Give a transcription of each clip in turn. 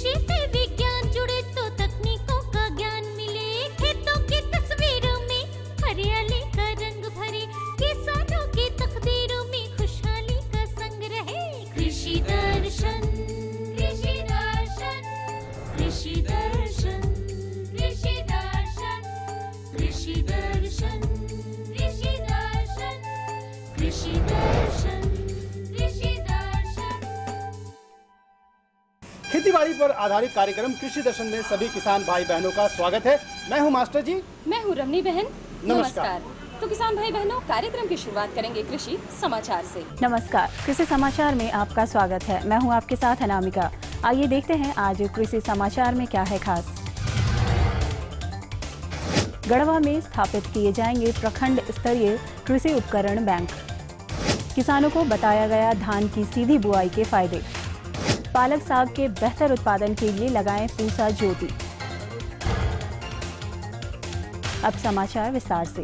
कृषि से विज्ञान जुड़े तो तकनीकों का ज्ञान मिले, खेतों की तस्वीरों में हरियाली का रंग भरे, किसानों की तकदीरों में खुशहाली का संग रहे। कृषि दर्शन, कृषि दर्शन, कृषि दर्शन, कृषि दर्शन, कृषि दर्शन, कृषि दर्शन, कृषि दर्शन, कृषि दर्शन। खेतीबाड़ी पर आधारित कार्यक्रम कृषि दर्शन में सभी किसान भाई बहनों का स्वागत है। मैं हूं मास्टर जी। मैं हूं रमनी बहन। नमस्कार। तो किसान भाई बहनों, कार्यक्रम की शुरुआत करेंगे कृषि समाचार से। नमस्कार, कृषि समाचार में आपका स्वागत है। मैं हूं आपके साथ अनामिका। आइए देखते हैं आज कृषि समाचार में क्या है खास। गढ़वा में स्थापित किए जाएंगे प्रखंड स्तरीय कृषि उपकरण बैंक। किसानों को बताया गया धान की सीधी बुआई के फायदे। पालक साग के बेहतर उत्पादन के लिए लगाएं पूसा ज्योति। अब समाचार विस्तार से।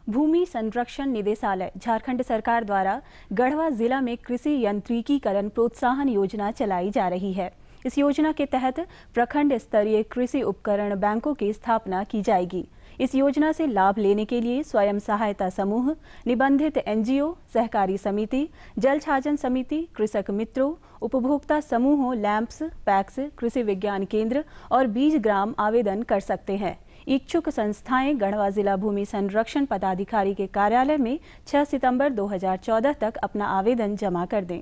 भूमि संरक्षण निदेशालय झारखंड सरकार द्वारा गढ़वा जिला में कृषि यंत्रीकीकरण प्रोत्साहन योजना चलाई जा रही है। इस योजना के तहत प्रखंड स्तरीय कृषि उपकरण बैंकों की स्थापना की जाएगी। इस योजना से लाभ लेने के लिए स्वयं सहायता समूह, निबंधित एनजीओ, सहकारी समिति, जल छाजन समिति, कृषक मित्रों, उपभोक्ता समूहों, लैंप्स, पैक्स, कृषि विज्ञान केंद्र और बीज ग्राम आवेदन कर सकते हैं। इच्छुक संस्थाएं गढ़वा जिला भूमि संरक्षण पदाधिकारी के कार्यालय में 6 सितंबर 2014 तक अपना आवेदन जमा कर दें।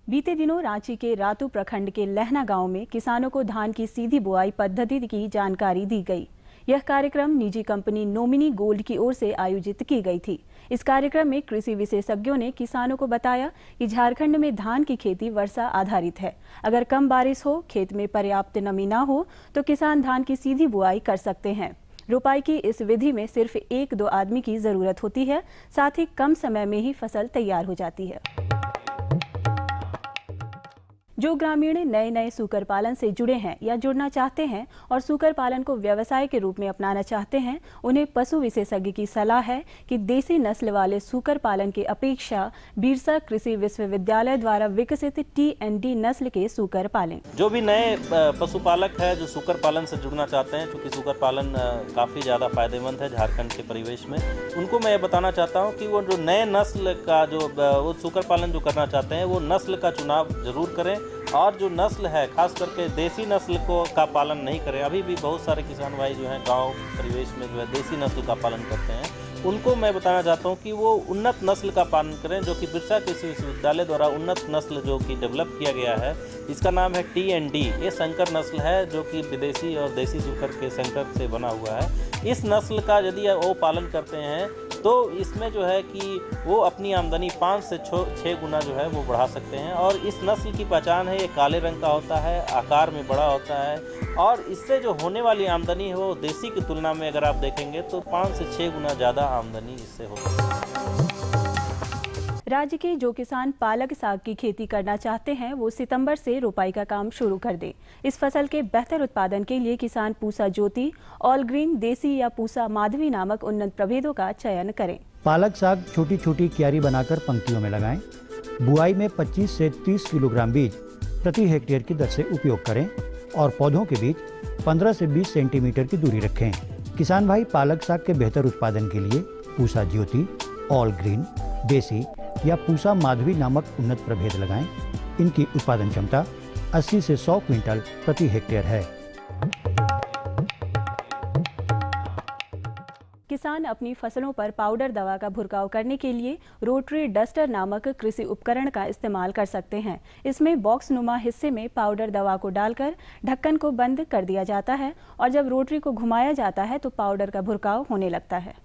बीते दिनों रांची के रातू प्रखंड के लहना गांव में किसानों को धान की सीधी बुआई पद्धति की जानकारी दी गई। यह कार्यक्रम निजी कंपनी नोमिनी गोल्ड की ओर से आयोजित की गई थी। इस कार्यक्रम में कृषि विशेषज्ञों ने किसानों को बताया कि झारखंड में धान की खेती वर्षा आधारित है। अगर कम बारिश हो, खेत में पर्याप्त नमी ना हो तो किसान धान की सीधी बुआई कर सकते हैं। रोपाई की इस विधि में सिर्फ 1-2 आदमी की जरूरत होती है, साथ ही कम समय में ही फसल तैयार हो जाती है। जो ग्रामीण नए सूकर पालन से जुड़े हैं या जुड़ना चाहते हैं और सूकर पालन को व्यवसाय के रूप में अपनाना चाहते हैं, उन्हें पशु विशेषज्ञ की सलाह है कि देसी नस्ल वाले सूकर पालन की अपेक्षा बिरसा कृषि विश्वविद्यालय द्वारा विकसित TND नस्ल के सूकर पालें। जो भी नए पशुपालक है जो सूकर पालन से जुड़ना चाहते हैं, क्योंकि सूकर पालन काफ़ी ज़्यादा फायदेमंद है झारखंड के परिवेश में, उनको मैं ये बताना चाहता हूँ कि वो जो नए नस्ल का वो सूकर पालन जो करना चाहते हैं वो नस्ल का चुनाव जरूर करें, और जो नस्ल है खास करके देसी नस्ल का पालन नहीं करें। अभी भी बहुत सारे किसान भाई जो हैं गांव परिवेश में जो है देसी नस्ल का पालन करते हैं, उनको मैं बताना चाहता हूं कि वो उन्नत नस्ल का पालन करें, जो कि बिरसा कृषि विश्वविद्यालय द्वारा उन्नत नस्ल जो कि डेवलप किया गया है, इसका नाम है TND। ये संकर नस्ल है जो कि विदेशी और देसी सूकर के संकर से बना हुआ है। इस नस्ल का यदि वो पालन करते हैं तो इसमें जो है कि वो अपनी आमदनी 5 से 6 गुना जो है वो बढ़ा सकते हैं। और इस नस्ल की पहचान है, ये काले रंग का होता है, आकार में बड़ा होता है, और इससे जो होने वाली आमदनी है वो देसी की तुलना में अगर आप देखेंगे तो 5 से 6 गुना ज़्यादा आमदनी इससे होती है। राज्य के जो किसान पालक साग की खेती करना चाहते हैं वो सितंबर से रोपाई का काम शुरू कर दें। इस फसल के बेहतर उत्पादन के लिए किसान पूसा ज्योति, ऑल ग्रीन, देसी या पूसा माधवी नामक उन्नत प्रभेदों का चयन करें। पालक साग छोटी छोटी क्यारी बनाकर पंक्तियों में लगाएं। बुआई में 25 से 30 किलोग्राम बीज प्रति हेक्टेयर की दर से उपयोग करें और पौधों के बीच 15 से 20 सेंटीमीटर की दूरी रखें। किसान भाई पालक साग के बेहतर उत्पादन के लिए पूसा ज्योति, ऑल ग्रीन, देसी या पूसा माधवी नामक उन्नत प्रभेद लगाएं। इनकी उत्पादन क्षमता 80 से 100 क्विंटल प्रति हेक्टेयर है। किसान अपनी फसलों पर पाउडर दवा का भुरकाव करने के लिए रोटरी डस्टर नामक कृषि उपकरण का इस्तेमाल कर सकते हैं। इसमें बॉक्स नुमा हिस्से में पाउडर दवा को डालकर ढक्कन को बंद कर दिया जाता है और जब रोटरी को घुमाया जाता है तो पाउडर का भुरकाव होने लगता है।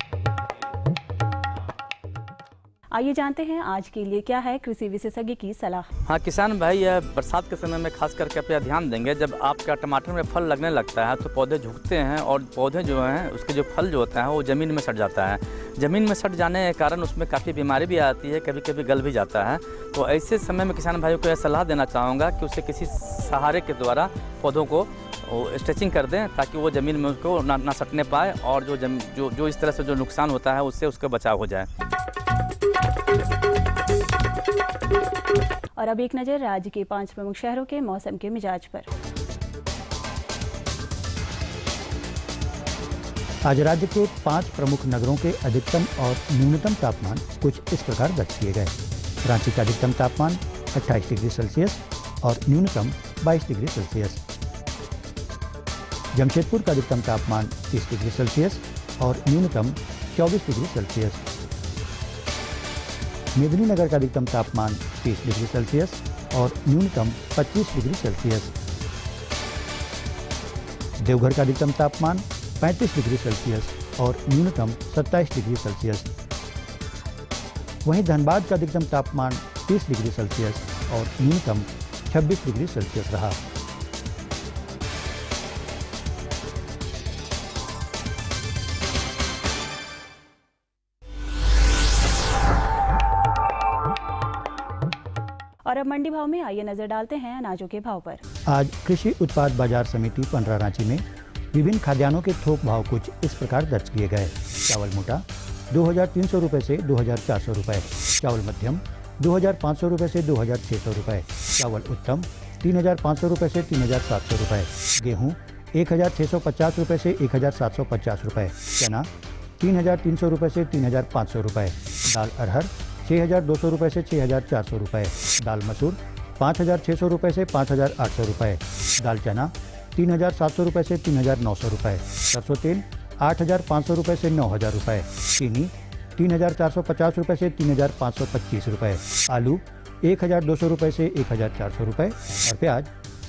आइए जानते हैं आज के लिए क्या है कृषि विशेषज्ञ की सलाह। हाँ किसान भाई, यह बरसात के समय में खास करके आप ध्यान देंगे, जब आपका टमाटर में फल लगने लगता है तो पौधे झुकते हैं और पौधे जो हैं उसके जो फल जो होता है वो ज़मीन में सट जाता है। ज़मीन में सट जाने के कारण उसमें काफ़ी बीमारी भी आती है, कभी कभी गल भी जाता है। तो ऐसे समय में किसान भाइयों को यह सलाह देना चाहूँगा कि उसे किसी सहारे के द्वारा पौधों को स्ट्रेचिंग कर दें ताकि वो ज़मीन में उसको ना सटने पाए और जो इस तरह से जो नुकसान होता है उससे उसका बचाव हो जाए। और अब एक नज़र राज्य के 5 प्रमुख शहरों के मौसम के मिजाज पर। आज राज्य के 5 प्रमुख नगरों के अधिकतम और न्यूनतम तापमान कुछ इस प्रकार दर्ज किए गए। रांची का अधिकतम तापमान 28 डिग्री सेल्सियस और न्यूनतम 22 डिग्री सेल्सियस। जमशेदपुर का अधिकतम तापमान 30 डिग्री सेल्सियस और न्यूनतम 24 डिग्री सेल्सियस। मेदिनीनगर का अधिकतम तापमान 30 डिग्री सेल्सियस और न्यूनतम 25 डिग्री सेल्सियस। देवघर का अधिकतम तापमान 35 डिग्री सेल्सियस और न्यूनतम 27 डिग्री सेल्सियस। वहीं धनबाद का अधिकतम तापमान 30 डिग्री सेल्सियस और न्यूनतम 26 डिग्री सेल्सियस रहा। और अब मंडी भाव में आइए नजर डालते हैं अनाजों के भाव पर। आज कृषि उत्पाद बाजार समिति 15 रांची में विभिन्न खाद्यान्नों के थोक भाव कुछ इस प्रकार दर्ज किए गए। चावल मोटा 2,300 रुपये से 2,400 रुपये, चावल मध्यम 2,500 रुपये से 2,600 रुपये, चावल उत्तम 3,500 रुपये से 3,700 रुपये, गेहूँ 1,650 रुपये से 1,750 रुपये, चना 3,300 रुपये से 3,500 रुपये, दाल अरहर 6,200 रुपये से 6,400 रुपये, दाल मसूर 5,600 रुपये से 5,800 रुपये, दाल चना 3,700 रुपये से 3,900 रुपये, सरसों तेल 8,500 रुपये से 9,000 रुपये, चीनी 3,450 रुपये से 3,525 रुपये, आलू 1,200 रुपये से 1,400 रुपये और प्याज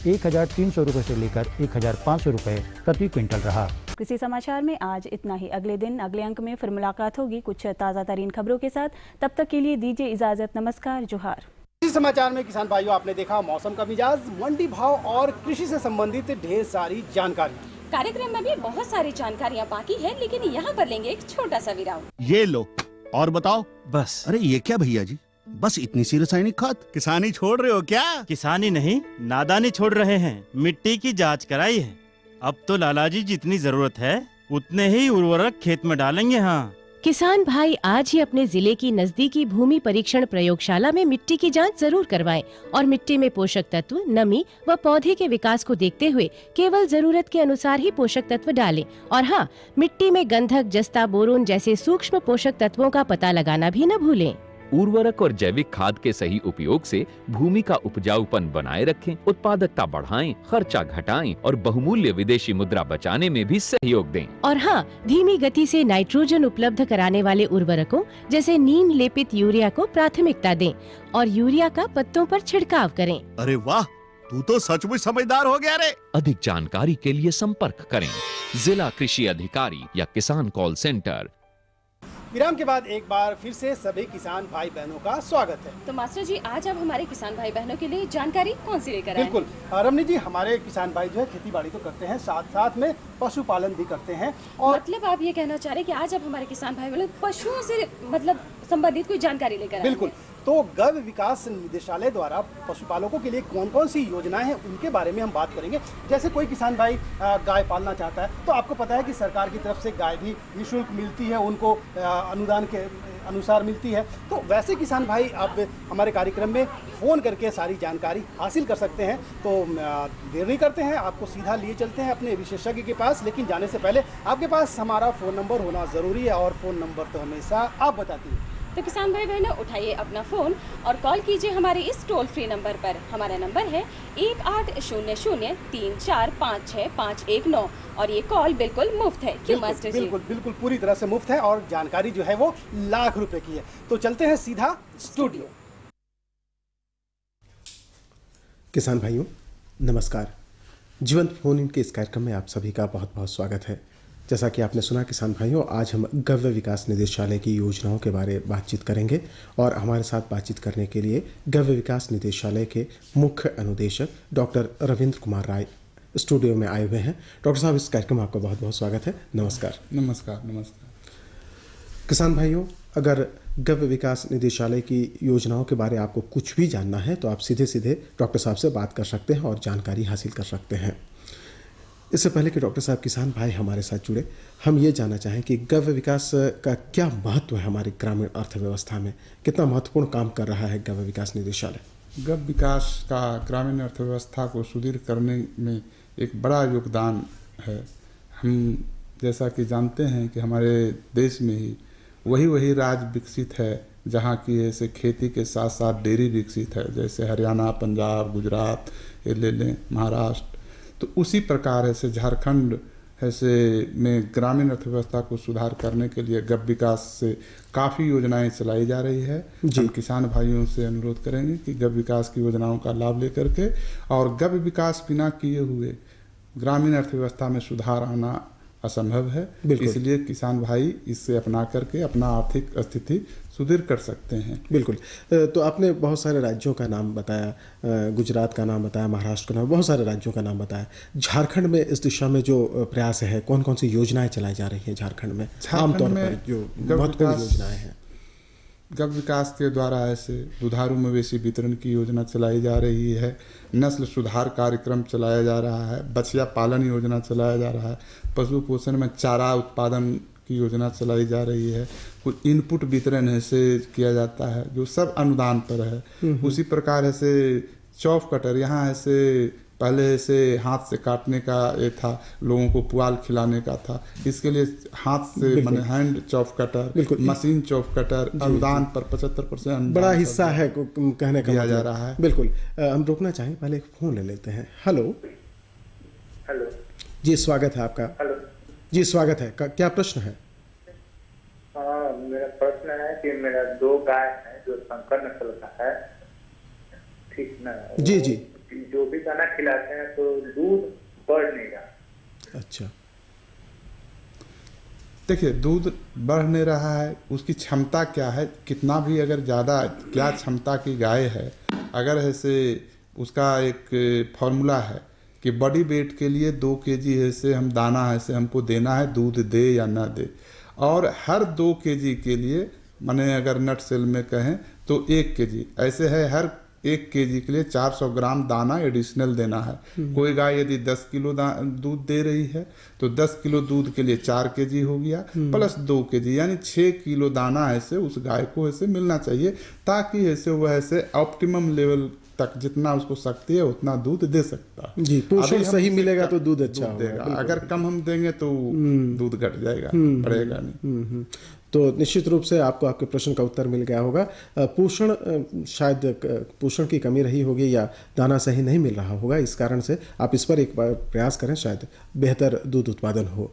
1,300 रुपये से लेकर 1,500 रुपये प्रति क्विंटल रहा। कृषि समाचार में आज इतना ही। अगले दिन अगले अंक में फिर मुलाकात होगी कुछ ताज़ा तरीन खबरों के साथ। तब तक के लिए दीजिए इजाज़त। नमस्कार, जोहार। कृषि समाचार में किसान भाइयों, आपने देखा मौसम का मिजाज, मंडी भाव और कृषि से संबंधित ढेर सारी जानकारी। कार्यक्रम में भी बहुत सारी जानकारियाँ बाकी है, लेकिन यहाँ पर लेंगे एक छोटा सा विराम। ये लो और बताओ। बस। अरे ये क्या भैया जी, बस इतनी सी रासायनिक खाद? किसानी छोड़ रहे हो क्या? किसानी नहीं, नादानी छोड़ रहे हैं। मिट्टी की जांच कराई है। अब तो लाला जी जितनी जरूरत है उतने ही उर्वरक खेत में डालेंगे। हाँ, किसान भाई आज ही अपने जिले की नजदीकी भूमि परीक्षण प्रयोगशाला में मिट्टी की जांच जरूर करवाएं और मिट्टी में पोषक तत्व, नमी व पौधे के विकास को देखते हुए केवल जरूरत के अनुसार ही पोषक तत्व डालें। और हाँ, मिट्टी में गंधक, जस्ता, बोरोन जैसे सूक्ष्म पोषक तत्वों का पता लगाना भी न भूलें। उर्वरक और जैविक खाद के सही उपयोग से भूमि का उपजाऊपन बनाए रखें, उत्पादकता बढ़ाएं, खर्चा घटाएं और बहुमूल्य विदेशी मुद्रा बचाने में भी सहयोग दें। और हाँ, धीमी गति से नाइट्रोजन उपलब्ध कराने वाले उर्वरकों जैसे नीम लेपित यूरिया को प्राथमिकता दें और यूरिया का पत्तों पर छिड़काव करें। अरे वाह, तू तो सचमुच समझदार हो गया रे। अधिक जानकारी के लिए संपर्क करें जिला कृषि अधिकारी या किसान कॉल सेंटर। विराम के बाद एक बार फिर से सभी किसान भाई बहनों का स्वागत है। तो मास्टर जी, आज आप हमारे किसान भाई बहनों के लिए जानकारी कौन सी लेकर आए? बिल्कुल रमनी जी, हमारे किसान भाई जो है खेती बाड़ी तो करते हैं, साथ साथ में पशुपालन भी करते हैं। और मतलब आप ये कहना चाह रहे हैं कि आज आप हमारे किसान भाई बहनों पशुओं से मतलब संबंधित कोई जानकारी लेकर आए? बिल्कुल। तो गव विकास निदेशालय द्वारा पशुपालकों के लिए कौन कौन सी योजनाएं हैं उनके बारे में हम बात करेंगे। जैसे कोई किसान भाई गाय पालना चाहता है तो आपको पता है कि सरकार की तरफ से गाय भी निःशुल्क मिलती है, उनको अनुदान के अनुसार मिलती है। तो वैसे किसान भाई अब हमारे कार्यक्रम में फ़ोन करके सारी जानकारी हासिल कर सकते हैं। तो देर नहीं करते हैं, आपको सीधा लिए चलते हैं अपने विशेषज्ञ के पास। लेकिन जाने से पहले आपके पास हमारा फ़ोन नंबर होना ज़रूरी है और फ़ोन नंबर तो हमेशा आप बताती हैं। तो किसान भाई बहनों, उठाइए अपना फ़ोन और कॉल कीजिए हमारे इस टोल फ्री नंबर पर। हमारा नंबर है 1800-3456-519 और ये कॉल बिल्कुल मुफ्त है। क्यों मास्टर जी? बिल्कुल पूरी तरह से मुफ्त है और जानकारी जो है वो लाख रुपए की है। तो चलते हैं सीधा स्टूडियो। किसान भाइयों नमस्कार, जीवंत फोन इन के इस कार्यक्रम में आप सभी का बहुत बहुत स्वागत है। जैसा कि आपने सुना किसान भाइयों, आज हम गव्य विकास निदेशालय की योजनाओं के बारे में बातचीत करेंगे और हमारे साथ बातचीत करने के लिए गव्य विकास निदेशालय के मुख्य अनुदेशक डॉक्टर रविंद्र कुमार राय स्टूडियो में आए हुए हैं। डॉक्टर साहब, इस कार्यक्रम में आपका बहुत बहुत स्वागत है। नमस्कार। नमस्कार। नमस्कार किसान भाइयों, अगर गव्य विकास निदेशालय की योजनाओं के बारे में आपको कुछ भी जानना है तो आप सीधे सीधे डॉक्टर साहब से बात कर सकते हैं और जानकारी हासिल कर सकते हैं। इससे पहले कि डॉक्टर साहब किसान भाई हमारे साथ जुड़े, हम ये जानना चाहें कि गव्य विकास का क्या महत्व है हमारी ग्रामीण अर्थव्यवस्था में, कितना महत्वपूर्ण काम कर रहा है गव्य विकास निदेशालय? गव विकास का ग्रामीण अर्थव्यवस्था को सुदृढ़ करने में एक बड़ा योगदान है। हम जैसा कि जानते हैं कि हमारे देश में ही वही राज्य विकसित है जहाँ की ऐसे खेती के साथ साथ डेयरी विकसित है, जैसे हरियाणा, पंजाब, गुजरात, ये ले लें, महाराष्ट्र। तो उसी प्रकार ऐसे झारखंड ऐसे में ग्रामीण अर्थव्यवस्था को सुधार करने के लिए गव विकास से काफ़ी योजनाएं चलाई जा रही है। हम किसान भाइयों से अनुरोध करेंगे कि गव विकास की योजनाओं का लाभ लेकर के, और गव विकास बिना किए हुए ग्रामीण अर्थव्यवस्था में सुधार आना असंभव है। इसलिए किसान भाई इससे अपना करके अपना आर्थिक स्थिति सुदृढ़ कर सकते हैं। बिल्कुल। तो आपने बहुत सारे राज्यों का नाम बताया, गुजरात का नाम बताया, महाराष्ट्र का नाम, बहुत सारे राज्यों का नाम बताया। झारखंड में इस दिशा में जो प्रयास है, कौन कौन सी योजनाएं चलाई जा रही हैं झारखंड में आमतौर पर जो महत्वपूर्ण योजनाएं हैं? गव विकास के द्वारा ऐसे दुधारू मवेशी वितरण की योजना चलाई जा रही है, नस्ल सुधार कार्यक्रम चलाया जा रहा है, बछिया पालन योजना चलाया जा रहा है, पशु पोषण में चारा उत्पादन की योजना चलाई जा रही है, कुछ इनपुट वितरण ऐसे किया जाता है जो सब अनुदान पर है। उसी प्रकार ऐसे चॉप कटर, यहाँ ऐसे पहले ऐसे हाथ से काटने का ये था, लोगों को पुआल खिलाने का था, इसके लिए हाथ से माने hand chop cutter, machine chop cutter अनुदान पर 75% बड़ा हिस्सा है कहने का दिया जा रहा है। बिल्कुल। हम रोकना चाहें, पहले एक फोन ले लेते हैं। हेलो हेलो जी, स्वागत है आपका। हेलो जी स्वागत है। क्या प्रश्न है? मेरा प्रश्न है कि मेरा 2 गाय है जो संकर नस्ल का है, ठीक ना? जी जी। जो भी दाना खिलाते हैं तो दूध बढ़ नहीं रहा। अच्छा, देखिए दूध बढ़ नहीं रहा है, उसकी क्षमता क्या है, कितना भी अगर ज़्यादा क्या क्षमता की गाय है, अगर ऐसे उसका एक फॉर्मूला है कि बॉडी वेट के लिए 2 kg ऐसे हम दाना ऐसे हमको देना है, दूध दे या ना दे, और हर 2 kg के लिए माने अगर नट सेल में कहें तो 1 kg ऐसे है, हर 1 kg के लिए 400 ग्राम दाना एडिशनल देना है। कोई गाय यदि 10 किलो दूध दे रही है तो 10 किलो दूध के लिए 4 kg हो गया प्लस 2 kg, यानी 6 किलो दाना ऐसे उस गाय को ऐसे मिलना चाहिए, ताकि ऐसे वह ऐसे ऑप्टिमम लेवल तक जितना उसको शक्ति है उतना दूध दे सकता है। जी, पोषण सही मिलेगा तो दूध अच्छा देगा, अगर कम हम देंगे तो दूध घट जाएगा, बढ़ेगा नहीं। तो निश्चित रूप से आपको आपके प्रश्न का उत्तर मिल गया होगा। पोषण, शायद पोषण की कमी रही होगी या दाना सही नहीं मिल रहा होगा, इस कारण से आप इस पर एक बार प्रयास करें, शायद बेहतर दूध उत्पादन हो।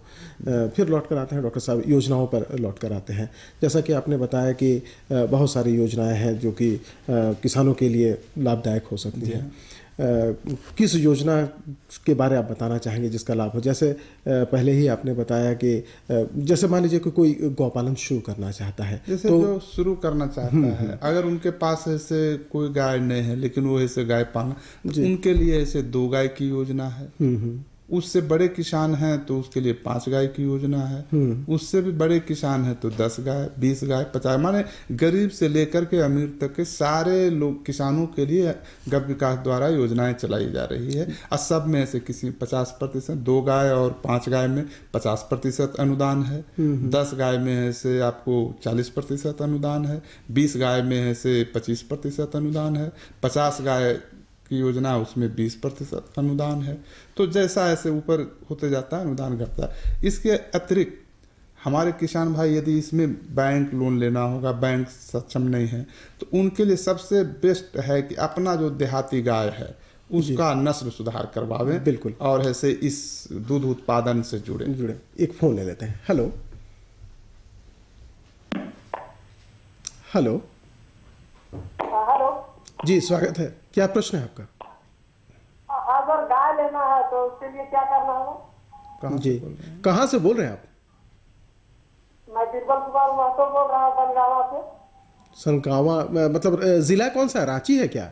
फिर लौट कर आते हैं डॉक्टर साहब, योजनाओं पर लौट कर आते हैं। जैसा कि आपने बताया कि बहुत सारी योजनाएं हैं जो कि किसानों के लिए लाभदायक हो सकती हैं। किस योजना के बारे आप बताना चाहेंगे जिसका लाभ हो? जैसे पहले ही आपने बताया कि जैसे मान लीजिए कि कोई गौपालन शुरू करना चाहता है, जैसे तो जो शुरू करना चाहता है, अगर उनके पास ऐसे कोई गाय नहीं है लेकिन वो ऐसे गाय पालना, तो उनके लिए ऐसे 2 गाय की योजना है। उससे बड़े किसान हैं तो उसके लिए 5 गाय की योजना है। उससे भी बड़े किसान हैं तो 10 गाय, 20 गाय, 50, माने गरीब से लेकर के अमीर तक के सारे लोग किसानों के लिए गव विकास द्वारा योजनाएं चलाई जा रही है। और सब में से किसी 50%, 2 गाय और 5 गाय में 50% अनुदान है, 10 गाय में ऐसे आपको 40% अनुदान है, 20 गाय में ऐसे 25% अनुदान है, 50 गाय की योजना उसमें 20% अनुदान है। तो जैसा ऐसे ऊपर होते जाता है अनुदान घटता है। इसके अतिरिक्त हमारे किसान भाई यदि इसमें बैंक लोन लेना होगा, बैंक सक्षम नहीं है, तो उनके लिए सबसे बेस्ट है कि अपना जो देहाती गाय है उसका नस्ल सुधार करवावें। बिल्कुल। और ऐसे इस दूध उत्पादन से जुड़े। एक फोन ले लेते हैं। हेलो हेलो हेलो जी, स्वागत है। क्या प्रश्न है आपका? अगर गाय लेना है तो उसके लिए क्या करना होगा? जी, कहाँ से बोल रहे हैं आप? मैं बीरबल कुमार महतो बोल रहा हूँ, बनगावा से। सनकावा मतलब जिला कौन सा? रांची है क्या?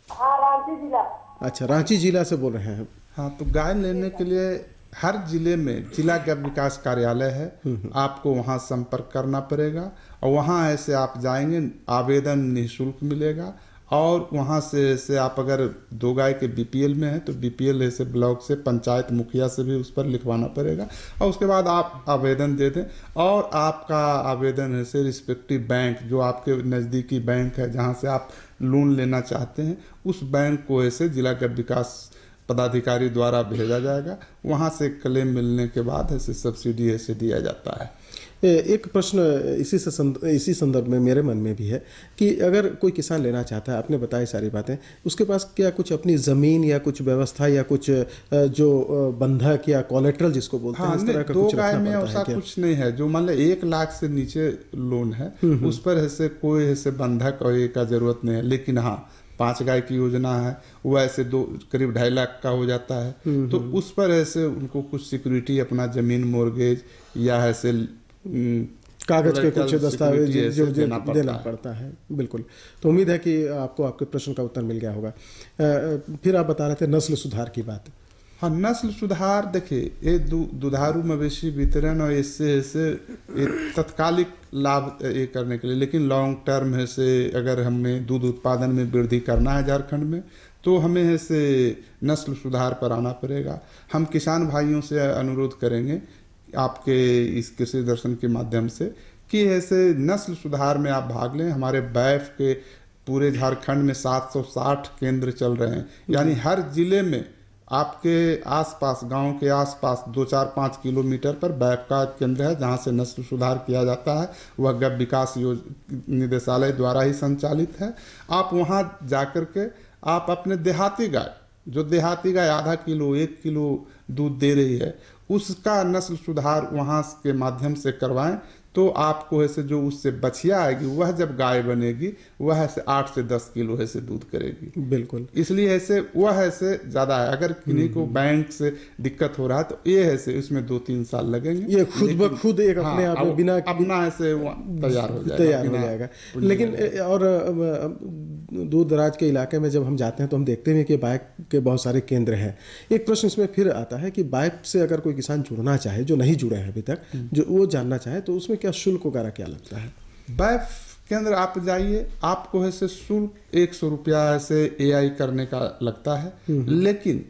हाँ, रांची जिला। अच्छा, रांची जिला से बोल रहे हैं। हाँ, तो गाय लेने के लिए हर जिले में जिला गव विकास कार्यालय है, आपको वहाँ संपर्क करना पड़ेगा और वहाँ ऐसे आप जाएंगे, आवेदन निःशुल्क मिलेगा और वहाँ से आप अगर 2 गाय के बीपीएल में है तो बीपीएल ऐसे ब्लॉक से पंचायत मुखिया से भी उस पर लिखवाना पड़ेगा और उसके बाद आप आवेदन दे दें और आपका आवेदन ऐसे रिस्पेक्टिव बैंक जो आपके नज़दीकी बैंक है जहाँ से आप लोन लेना चाहते हैं उस बैंक को ऐसे जिला गृह विकास पदाधिकारी द्वारा भेजा जाएगा। वहाँ से क्लेम मिलने के बाद ऐसे सब्सिडी ऐसे दिया जाता है। एक प्रश्न इसी संदर्भ में मेरे मन में भी है कि अगर कोई किसान लेना चाहता है, आपने बताई सारी बातें, उसके पास क्या कुछ अपनी ज़मीन या कुछ व्यवस्था या कुछ जो बंधक या कोलेट्रल जिसको बोलते हैं, इस तरह का कुछ रखना पड़ता है? ऐसा कुछ नहीं है। जो मान लो 1 लाख से नीचे लोन है उस पर ऐसे कोई ऐसे बंधक और ये का जरूरत नहीं है। लेकिन हाँ 5 गाय की योजना है वो ऐसे करीब 2.5 लाख का हो जाता है तो उस पर ऐसे उनको कुछ सिक्योरिटी अपना ज़मीन मोर्गेज या ऐसे कागज के कुछ दस्तावेज जो देना पड़ता है। बिल्कुल, तो उम्मीद है कि आपको आपके प्रश्न का उत्तर मिल गया होगा। फिर आप बता रहे थे नस्ल सुधार की बात। हाँ, नस्ल सुधार देखिए ये दुधारू मवेशी वितरण और इससे तत्कालिक लाभ ये करने के लिए, लेकिन लॉन्ग टर्म है से अगर हमें दूध उत्पादन में वृद्धि करना है झारखंड में तो हमें ऐसे नस्ल सुधार पर आना पड़ेगा। हम किसान भाइयों से अनुरोध करेंगे आपके इस कृषि दर्शन के माध्यम से कि ऐसे नस्ल सुधार में आप भाग लें। हमारे बैफ के पूरे झारखंड में 760 केंद्र चल रहे हैं, यानी हर जिले में आपके आसपास गांव के आसपास 2-4-5 किलोमीटर पर बैफ का केंद्र है जहां से नस्ल सुधार किया जाता है। वह गृह विकास निदेशालय द्वारा ही संचालित है। आप वहां जाकर के आप अपने देहाती गाय, जो देहाती गाय आधा किलो 1 किलो दूध दे रही है, उसका नस्ल सुधार वहाँ के माध्यम से करवाएं तो आपको ऐसे जो उससे बछिया आएगी वह जब गाय बनेगी वह ऐसे 8 से 10 किलो ऐसे दूध करेगी। बिल्कुल, इसलिए ऐसे वह ऐसे ज़्यादा है। अगर किन्हीं को बैंक से दिक्कत हो रहा है तो ये ऐसे इसमें 2-3 साल लगेंगे। ये खुद ब खुद एक अपने आप में बिना अपना ऐसे तैयार हो जाएगा। लेकिन और दूर दराज के इलाके में जब हम जाते हैं तो हम देखते हैं कि बाइक के बहुत सारे केंद्र हैं। एक प्रश्न इसमें फिर आता है कि बाइक से अगर कोई किसान जुड़ना चाहे जो नहीं जुड़े हैं अभी तक, जो वो जानना चाहे तो उसमें क्या शुल्क वगैरह क्या लगता है? बैफ केंद्र आप जाइए, आपको ऐसे शुल्क 100 रुपया ऐसे AI करने का लगता है, लेकिन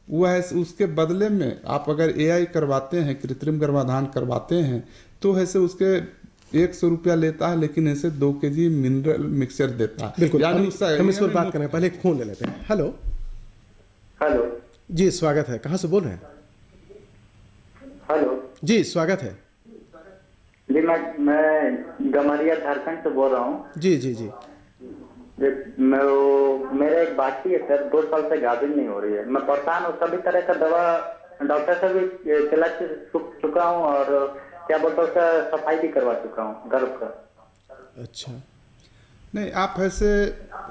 वह उसके बदले में आप अगर AI करवाते हैं, कृत्रिम गर्भाधान करवाते हैं तो ऐसे उसके 100 रुपया लेता है, लेकिन ऐसे 2 kg मिनरल मिक्सचर देता है। बिल्कुल, हम इस पर बात करें, पहले एक फोन ले लेते हैं। हेलो जी, स्वागत है। कहाँ से बोल रहे हैं? हेलो जी, स्वागत है जी। मैं गमरिया झारखंड से बोल रहा हूँ। जी। मेरा एक बाकी है सर, 2 साल से गाभिन नहीं हो रही है। मैं परेशान हूँ, सभी तरह का दवा डॉक्टर से भी चला चुका हूँ और क्या बोलते हैं उसका सफाई भी करवा चुका हूँ गर्भ का। अच्छा, नहीं आप ऐसे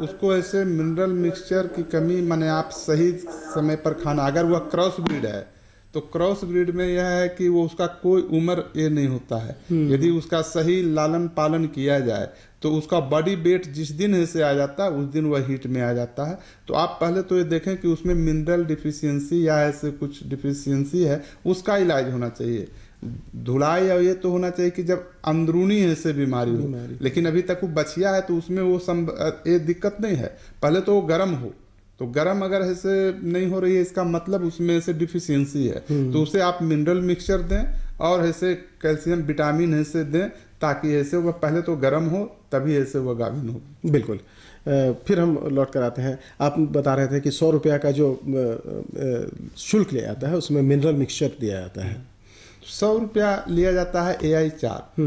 उसको ऐसे मिनरल मिक्सचर की कमी, माने आप सही समय पर खाना, अगर वह क्रॉस ब्रीड है तो क्रॉस ब्रीड में यह है कि वो उसका कोई उम्र ये नहीं होता है। यदि उसका सही लालन पालन किया जाए तो उसका बॉडी वेट जिस दिन ऐसे आ जाता है उस दिन वह हीट में आ जाता है। तो आप पहले तो ये देखें कि उसमें मिनरल डिफिशियंसी या ऐसे कुछ डिफिशियंसी है, उसका इलाज होना चाहिए। धुलाई या ये तो होना चाहिए कि जब अंदरूनी ऐसे बीमारी हो, लेकिन अभी तक वो बछिया है तो उसमें वो ये दिक्कत नहीं है। पहले तो वो गर्म हो, तो गर्म अगर ऐसे नहीं हो रही है इसका मतलब उसमें ऐसे डिफिशियंसी है, तो उसे आप मिनरल मिक्सचर दें और ऐसे कैल्शियम विटामिन ऐसे दें ताकि ऐसे वह पहले तो गर्म हो तभी ऐसे वह गाभिन हो। बिल्कुल, फिर हम लौट कर आते हैं। आप बता रहे थे कि 100 रुपया का जो शुल्क लिया जाता है उसमें मिनरल मिक्सचर दिया जाता है। 100 रुपया लिया जाता है AI 4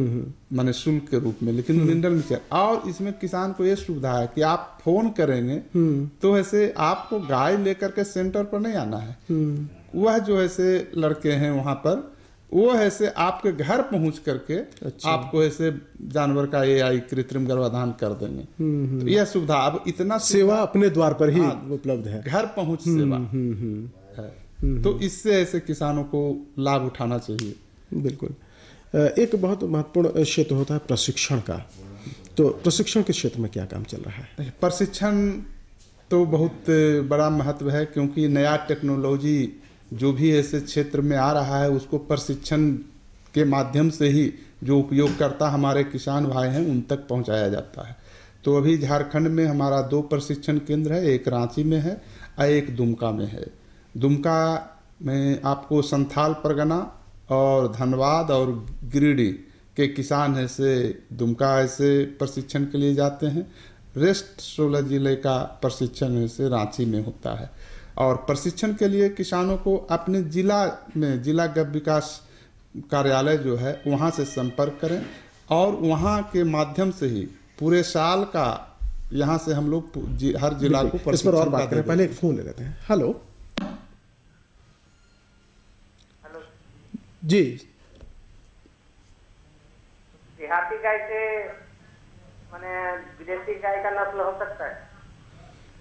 माने शुल्क के रूप में, लेकिन मिनरल मिक्सचर। और इसमें किसान को ये सुविधा है कि आप फोन करेंगे तो ऐसे आपको गाय लेकर के सेंटर पर नहीं आना है। वह जो ऐसे लड़के हैं वहां पर वो ऐसे आपके घर पहुंच करके आपको ऐसे जानवर का AI कृत्रिम गर्भाधान कर देंगे। तो यह सुविधा अब इतना सेवा अपने द्वार पर ही उपलब्ध है, घर पहुंच सेवा है। तो इससे ऐसे किसानों को लाभ उठाना चाहिए। बिल्कुल, एक बहुत महत्वपूर्ण क्षेत्र होता है प्रशिक्षण का। तो प्रशिक्षण के क्षेत्र में क्या काम चल रहा है? प्रशिक्षण तो बहुत बड़ा महत्व है, क्योंकि नया टेक्नोलॉजी जो भी ऐसे क्षेत्र में आ रहा है उसको प्रशिक्षण के माध्यम से ही जो उपयोगकर्ता हमारे किसान भाई हैं उन तक पहुंचाया जाता है। तो अभी झारखंड में हमारा 2 प्रशिक्षण केंद्र है, एक रांची में है और एक दुमका में है। दुमका में आपको संथाल परगना और धनबाद और गिरिडीह के किसान ऐसे दुमका ऐसे प्रशिक्षण के लिए जाते हैं। रेस्ट 16 जिले का प्रशिक्षण ऐसे रांची में होता है। और प्रशिक्षण के लिए किसानों को अपने जिला में जिला गव विकास कार्यालय जो है वहाँ से संपर्क करें और वहाँ के माध्यम से ही पूरे साल का यहाँ से हम लोग हर जिला को इस पर और बात करें, पहले एक फोन ले लेते हैं। हेलो जी, देहाती गाय से माने विदेशी गाय का नस्ल हो सकता है?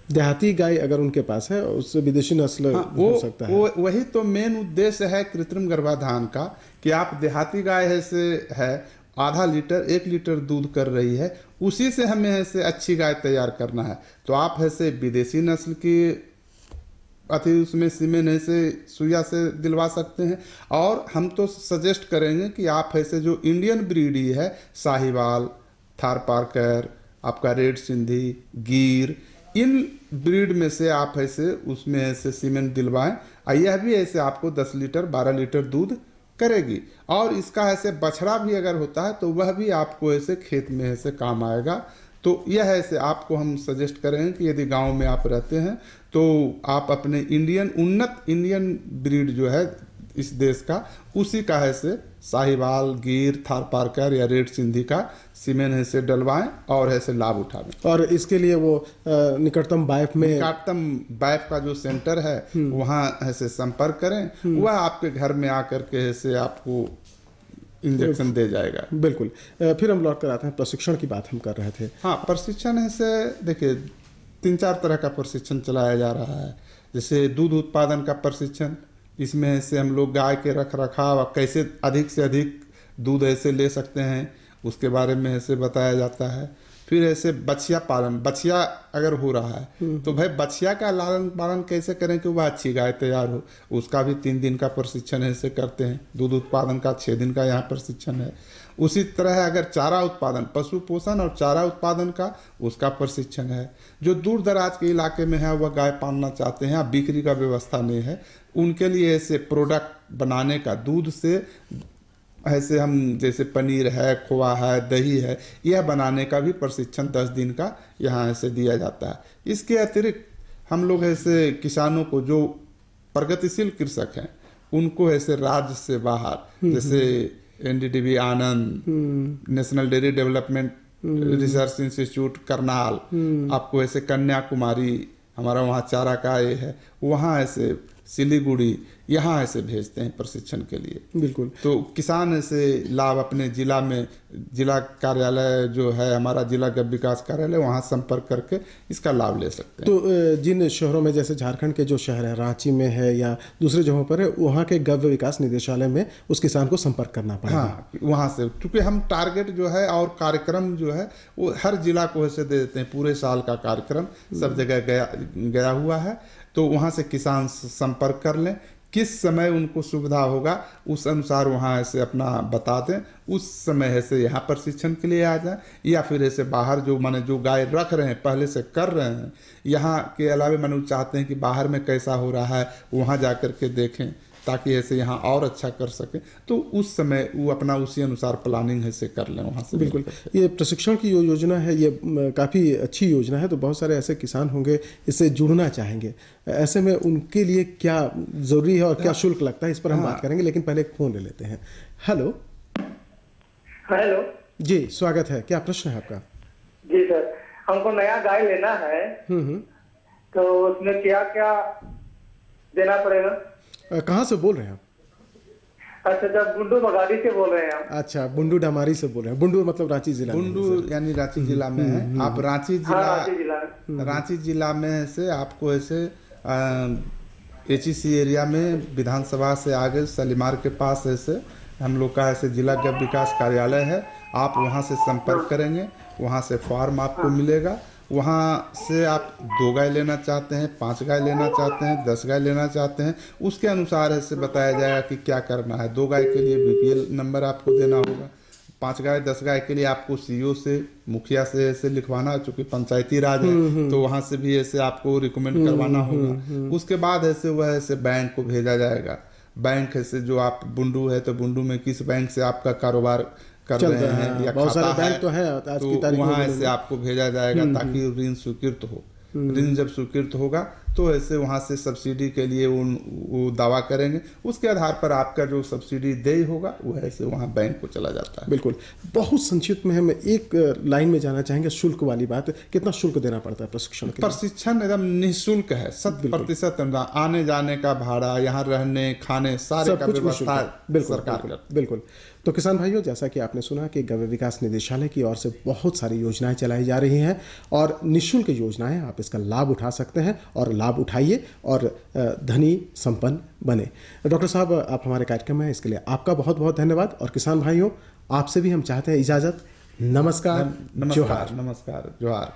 देहाती गाय अगर उनके पास है उससे विदेशी नस्ल हो सकता है। वही तो मेन उद्देश्य है कृत्रिम गर्भाधान का, कि आप देहाती गाय ऐसे है आधा लीटर 1 लीटर दूध कर रही है, उसी से हमें ऐसे अच्छी गाय तैयार करना है। तो आप ऐसे विदेशी नस्ल की उसमें सीमेन ऐसे सुइया से दिलवा सकते हैं। और हम तो सजेस्ट करेंगे कि आप ऐसे जो इंडियन ब्रीड ही है, साहिवाल, थारपारकर, आपका रेड सिंधी, गिर, इन ब्रीड में से आप ऐसे उसमें ऐसे सीमेंट दिलवाएं। यह भी ऐसे आपको 10 लीटर 12 लीटर दूध करेगी। और इसका ऐसे बछड़ा भी अगर होता है तो वह भी आपको ऐसे खेत में ऐसे काम आएगा। तो यह ऐसे आपको हम सजेस्ट करेंगे कि यदि गांव में आप रहते हैं तो आप अपने उन्नत इंडियन ब्रीड जो है इस देश का, उसी का ऐसे साहिवाल, गिर, थारपारकर या रेड सिंधी का सीमेन ऐसे डलवाएं और ऐसे लाभ उठावें। और इसके लिए वो निकटतम बाइफ का जो सेंटर है वहाँ ऐसे संपर्क करें, वह आपके घर में आकर के ऐसे आपको इंजेक्शन दे जाएगा। बिल्कुल। फिर हम लौट कर आते हैं, प्रशिक्षण की बात हम कर रहे थे। हाँ, प्रशिक्षण ऐसे देखिए 3-4 तरह का प्रशिक्षण चलाया जा रहा है। जैसे दूध उत्पादन का प्रशिक्षण, इसमें से हम लोग गाय के रख रखाव कैसे अधिक से अधिक दूध ऐसे ले सकते हैं उसके बारे में ऐसे बताया जाता है। फिर ऐसे बछिया पालन, बछिया अगर हो रहा है तो भाई बछिया का लालन पालन कैसे करें कि वह अच्छी गाय तैयार हो, उसका भी 3 दिन का प्रशिक्षण ऐसे करते हैं। दूध उत्पादन का 6 दिन का यहाँ प्रशिक्षण है। उसी तरह अगर चारा उत्पादन, पशु पोषण और चारा उत्पादन का उसका प्रशिक्षण है। जो दूर दराज के इलाके में है वह गाय पालना चाहते हैं, बिक्री का व्यवस्था नहीं है, उनके लिए ऐसे प्रोडक्ट बनाने का, दूध से ऐसे हम जैसे पनीर है, खोआ है, दही है, यह बनाने का भी प्रशिक्षण 10 दिन का यहाँ ऐसे दिया जाता है। इसके अतिरिक्त हम लोग ऐसे किसानों को जो प्रगतिशील कृषक हैं उनको ऐसे राज्य से बाहर जैसे NDDB Anand, national dairy development research institute Karnal, आपको ऐसे कन्याकुमारी हमारा वहाँ चारा का ये है, वहाँ ऐसे सिलीगुड़ी, यहाँ ऐसे भेजते हैं प्रशिक्षण के लिए। बिल्कुल। तो किसान ऐसे लाभ अपने जिला में, जिला कार्यालय जो है हमारा जिला गव विकास कार्यालय, वहाँ संपर्क करके इसका लाभ ले सकते हैं। तो जिन शहरों में जैसे झारखंड के जो शहर है, रांची में है या दूसरे जगहों पर है, वहाँ के गव विकास निदेशालय में उस किसान को संपर्क करना पड़ेगा। हाँ, वहाँ से, क्योंकि हम टारगेट जो है और कार्यक्रम जो है वो हर जिला को ऐसे दे देते हैं, पूरे साल का कार्यक्रम सब जगह गया हुआ है। तो वहाँ से किसान संपर्क कर लें, किस समय उनको सुविधा होगा उस अनुसार वहाँ ऐसे अपना बता दें, उस समय ऐसे यहाँ प्रशिक्षण के लिए आ जाए, या फिर ऐसे बाहर जो माने जो गाय रख रहे हैं पहले से कर रहे हैं, यहाँ के अलावा माने चाहते हैं कि बाहर में कैसा हो रहा है वहाँ जा कर के देखें ताकि ऐसे यहाँ और अच्छा कर सके, तो उस समय वो अपना उसी अनुसार प्लानिंग ऐसे कर लें वहाँ से। बिल्कुल। ये प्रशिक्षण की जो योजना है ये काफ़ी अच्छी योजना है, तो बहुत सारे ऐसे किसान होंगे इससे जुड़ना चाहेंगे, ऐसे में उनके लिए क्या ज़रूरी है और क्या शुल्क लगता है, इस पर हम बात करेंगे, लेकिन पहले एक फ़ोन ले लेते हैं। हेलो। हेलो जी, स्वागत है, क्या प्रश्न है आपका? जी सर, हमको नया गाय लेना है, तो उसमें क्या क्या देना पड़ेगा? कहाँ से बोल रहे हैं आप? अच्छा, जब बुंडू बगाड़ी से बोल रहे हैं आप। अच्छा, बुंडू डमारी से बोल रहे हैं। बुंडू मतलब रांची जिला, बुंडू यानी रांची जिला में है। आप रांची जिला में से आपको ऐसे HEC एरिया में विधानसभा से आगे सलीमार के पास ऐसे हम लोग का ऐसे जिला गव विकास कार्यालय है, आप वहाँ से संपर्क करेंगे, वहाँ से फॉर्म आपको मिलेगा। वहाँ से आप 2 गाय लेना चाहते हैं, 5 गाय लेना चाहते हैं, 10 गाय लेना चाहते हैं, उसके अनुसार ऐसे बताया जाएगा कि क्या करना है। 2 गाय के लिए BPL नंबर आपको देना होगा, 5 गाय 10 गाय के लिए आपको सीईओ से, मुखिया से ऐसे लिखवाना, चूंकि पंचायती राज है तो वहां से भी ऐसे आपको रिकमेंड करवाना होगा। उसके बाद ऐसे वह ऐसे बैंक को भेजा जाएगा। बैंक ऐसे जो आप बुंडू है तो बुंडू में किस बैंक से आपका कारोबार कर रहे हैं या खाता है तो वहाँ ऐसे आपको भेजा जाएगा ताकि ऋण स्वीकृत हो। ऋण जब स्वीकृत होगा तो ऐसे वहाँ से सब्सिडी के लिए वो दावा करेंगे, उसके आधार पर आपका जो सब्सिडी देय होगा वो ऐसे वहाँ बैंक को चला जाता है। बिल्कुल। बहुत संक्षिप्त में हम एक लाइन में जाना चाहेंगे, शुल्क वाली बात, कितना शुल्क देना पड़ता है प्रशिक्षण के लिए? प्रशिक्षण एकदम निःशुल्क है, 100% आने जाने का भाड़ा, यहाँ रहने खाने सारे का व्यवस्था सरकार करती है। बिल्कुल। तो किसान भाइयों, जैसा कि आपने सुना कि गव्य विकास निदेशालय की ओर से बहुत सारी योजनाएं चलाई जा रही हैं और निःशुल्क योजनाएं, आप इसका लाभ उठा सकते हैं और लाभ उठाइए और धनी संपन्न बने। डॉक्टर साहब, आप हमारे कार्यक्रम में, इसके लिए आपका बहुत बहुत धन्यवाद। और किसान भाइयों, आपसे भी हम चाहते हैं इजाज़त। नमस्कार, जोहार। नमस्कार, जोहार।